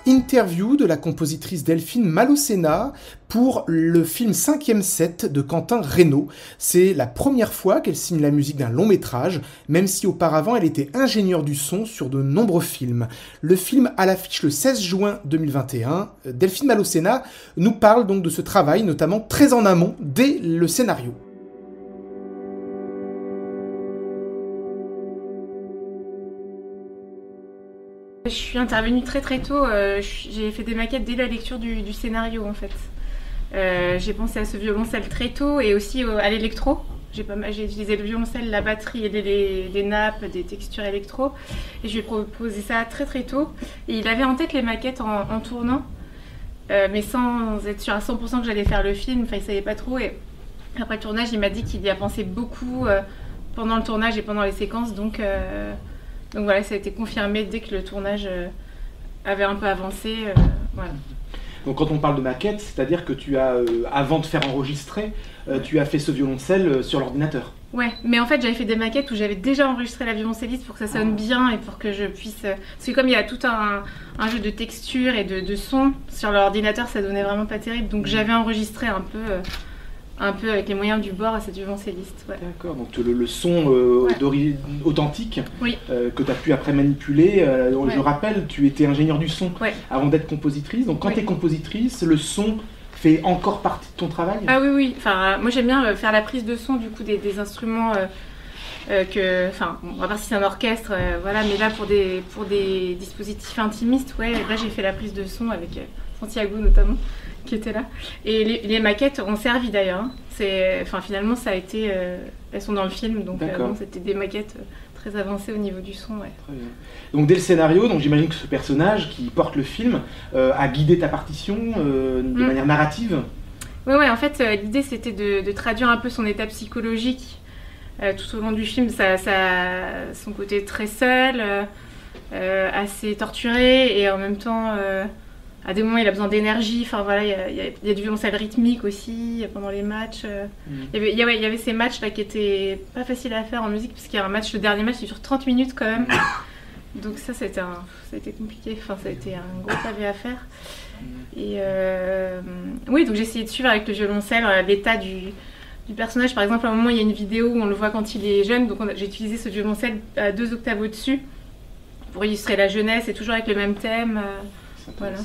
Interview de la compositrice Delphine Malaucena pour le film 5e Set de Quentin Reynaud. C'est la première fois qu'elle signe la musique d'un long métrage, même si auparavant elle était ingénieure du son sur de nombreux films. Le film à l'affiche le 16 juin 2021. Delphine Malaucena nous parle donc de ce travail, notamment très en amont, dès le scénario. Je suis intervenue très tôt, j'ai fait des maquettes dès la lecture du scénario en fait. J'ai pensé à ce violoncelle très tôt et aussi à l'électro. J'ai utilisé le violoncelle, la batterie et les nappes, des textures électro. Et je lui ai proposé ça très tôt. Et il avait en tête les maquettes en tournant, mais sans être sûr à 100% que j'allais faire le film. Enfin, il savait pas trop. Et après le tournage, il m'a dit qu'il y a pensé beaucoup pendant le tournage et pendant les séquences. Donc voilà, ça a été confirmé dès que le tournage avait un peu avancé. Voilà. Donc quand on parle de maquette, c'est-à-dire que tu as, avant de faire enregistrer, tu as fait ce violoncelle sur l'ordinateur. Ouais, mais en fait j'avais fait des maquettes où j'avais déjà enregistré la violoncelliste pour que ça sonne bien et pour que je puisse... Parce que comme il y a tout un jeu de texture et de son sur l'ordinateur, ça donnait vraiment pas terrible. Donc j'avais enregistré un peu avec les moyens du bord à cette violoncelliste. Ouais. D'accord, donc le son authentique oui. Que tu as pu après manipuler. Je rappelle, tu étais ingénieure du son avant d'être compositrice. Donc quand tu es compositrice, le son fait encore partie de ton travail? Ah oui. Enfin, moi j'aime bien faire la prise de son du coup des instruments enfin, on va voir si c'est un orchestre, voilà, mais là pour des dispositifs intimistes, là j'ai fait la prise de son avec Santiago notamment, qui était là. Et les maquettes ont servi d'ailleurs. Enfin, finalement, ça a été... elles sont dans le film, donc c'était des maquettes très avancées au niveau du son. Ouais. Très bien. Donc dès le scénario, donc j'imagine que ce personnage qui porte le film a guidé ta partition de manière narrative. Oui, en fait, l'idée c'était de traduire un peu son état psychologique tout au long du film, son côté très seul, assez torturé, et en même temps... à des moments, il a besoin d'énergie. Enfin voilà, il y a du violoncelle rythmique aussi pendant les matchs. Il y avait ces matchs là qui étaient pas faciles à faire en musique parce qu'il y a un match, le dernier match, il dure 30 minutes quand même. Donc ça a été compliqué. Enfin, ça a été un gros pavé à faire. Et oui, donc j'ai essayé de suivre avec le violoncelle l'état du personnage. Par exemple, à un moment, il y a une vidéo où on le voit quand il est jeune. Donc j'ai utilisé ce violoncelle à 2 octaves au-dessus pour illustrer la jeunesse et toujours avec le même thème. Voilà.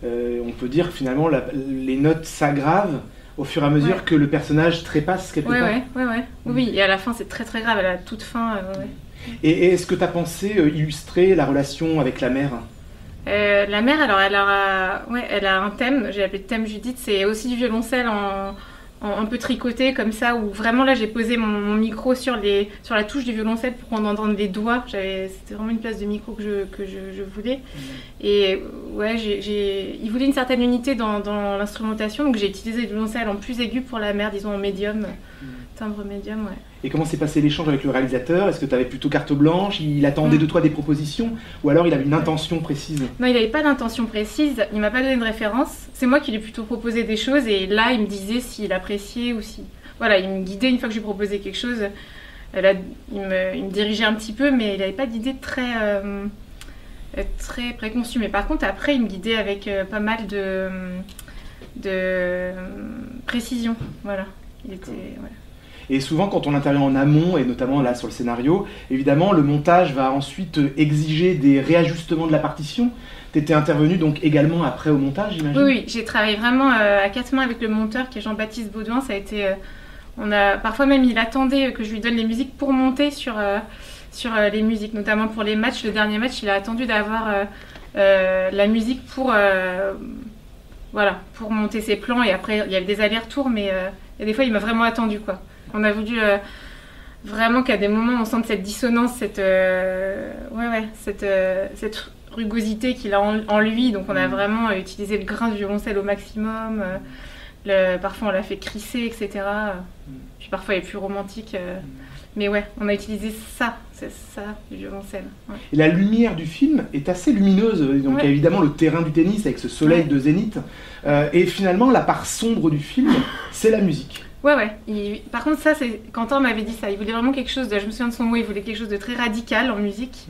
On peut dire finalement les notes s'aggravent au fur et à mesure que le personnage trépasse quelque part. Oui, et à la fin c'est très grave, à la toute fin. Et est-ce que tu as pensé illustrer la relation avec la mère? La mère, alors elle a un thème, j'ai appelé thème Judith, c'est aussi du violoncelle un peu tricoté comme ça, où vraiment là j'ai posé mon micro sur la touche du violoncelle pour qu'on entende les doigts. C'était vraiment une place de micro que je voulais. Et il voulait une certaine unité dans l'instrumentation, donc j'ai utilisé le violoncelle en plus aigu pour la mère, disons en médium, timbre médium. Et comment s'est passé l'échange avec le réalisateur? Est-ce que tu avais plutôt carte blanche? Il attendait de toi des propositions? Ou alors il avait une intention précise? Non, il n'avait pas d'intention précise, il m'a pas donné de référence. C'est moi qui lui ai plutôt proposé des choses et là il me disait s'il appréciait ou si... Voilà, il me guidait une fois que je lui proposais quelque chose. Il me dirigeait un petit peu, mais il n'avait pas d'idée très préconçue. Mais par contre, après, il me guidait avec pas mal de précision. Voilà, il était... Voilà. Et souvent, quand on intervient en amont, et notamment là sur le scénario, évidemment, le montage va ensuite exiger des réajustements de la partition. Tu étais intervenu donc également après au montage, j'imagine? Oui, j'ai travaillé vraiment à 4 mains avec le monteur qui est Jean-Baptiste Baudouin. Ça a été, parfois même, il attendait que je lui donne les musiques pour monter sur les musiques, notamment pour les matchs. Le dernier match, il a attendu d'avoir la musique pour monter ses plans. Et après, il y avait des allers-retours, mais des fois, il m'a vraiment attendu, quoi. On a voulu vraiment qu'à des moments on sente cette dissonance, cette rugosité qu'il a en lui. Donc on a vraiment utilisé le grain du violoncelle au maximum. Parfois on l'a fait crisser, etc. Puis parfois il est plus romantique. Mais on a utilisé ça, c'est ça, du violoncelle. Et la lumière du film est assez lumineuse. Donc il y a évidemment le terrain du tennis avec ce soleil de zénith. Et finalement la part sombre du film, c'est la musique. Par contre, ça, Quentin m'avait dit ça. Il voulait vraiment quelque chose je me souviens de son mot, il voulait quelque chose de très radical en musique.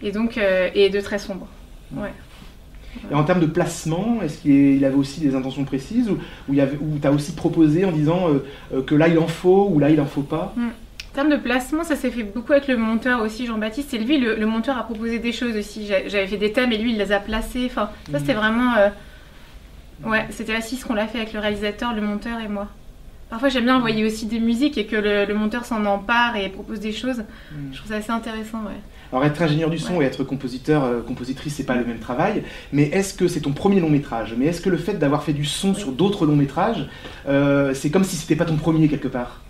Et donc, et de très sombre. Ouais. Et en termes de placement, est-ce qu'il avait aussi des intentions précises ou tu as aussi proposé en disant que là il en faut ou là il en faut pas? En termes de placement, ça s'est fait beaucoup avec le monteur aussi, Jean-Baptiste. Et lui, le monteur a proposé des choses aussi. J'avais fait des thèmes et lui, il les a placés. Enfin, ça, c'était vraiment... Ouais, c'était assise qu'on l'a fait avec le réalisateur, le monteur et moi. Parfois, j'aime bien envoyer aussi des musiques et que le monteur s'en empare et propose des choses. Je trouve ça assez intéressant, ouais. Alors être ingénieur du son et être compositeur, compositrice, c'est pas le même travail, mais est-ce que c'est ton premier long métrage? Mais est-ce que le fait d'avoir fait du son sur d'autres longs métrages, c'est comme si c'était pas ton premier quelque part?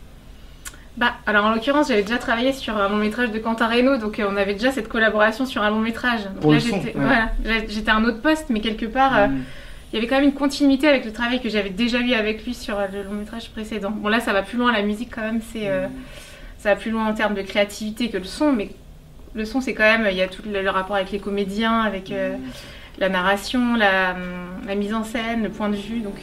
Bah, alors en l'occurrence, j'avais déjà travaillé sur un long métrage de Quentin Reynaud, donc on avait déjà cette collaboration sur un long métrage. Donc pour là, le son, voilà, j'étais à un autre poste, mais quelque part, il y avait quand même une continuité avec le travail que j'avais déjà eu avec lui sur le long métrage précédent. Bon là, ça va plus loin, la musique quand même, ça va plus loin en termes de créativité que le son, mais le son, c'est quand même, il y a tout le rapport avec les comédiens, avec la narration, la mise en scène, le point de vue, donc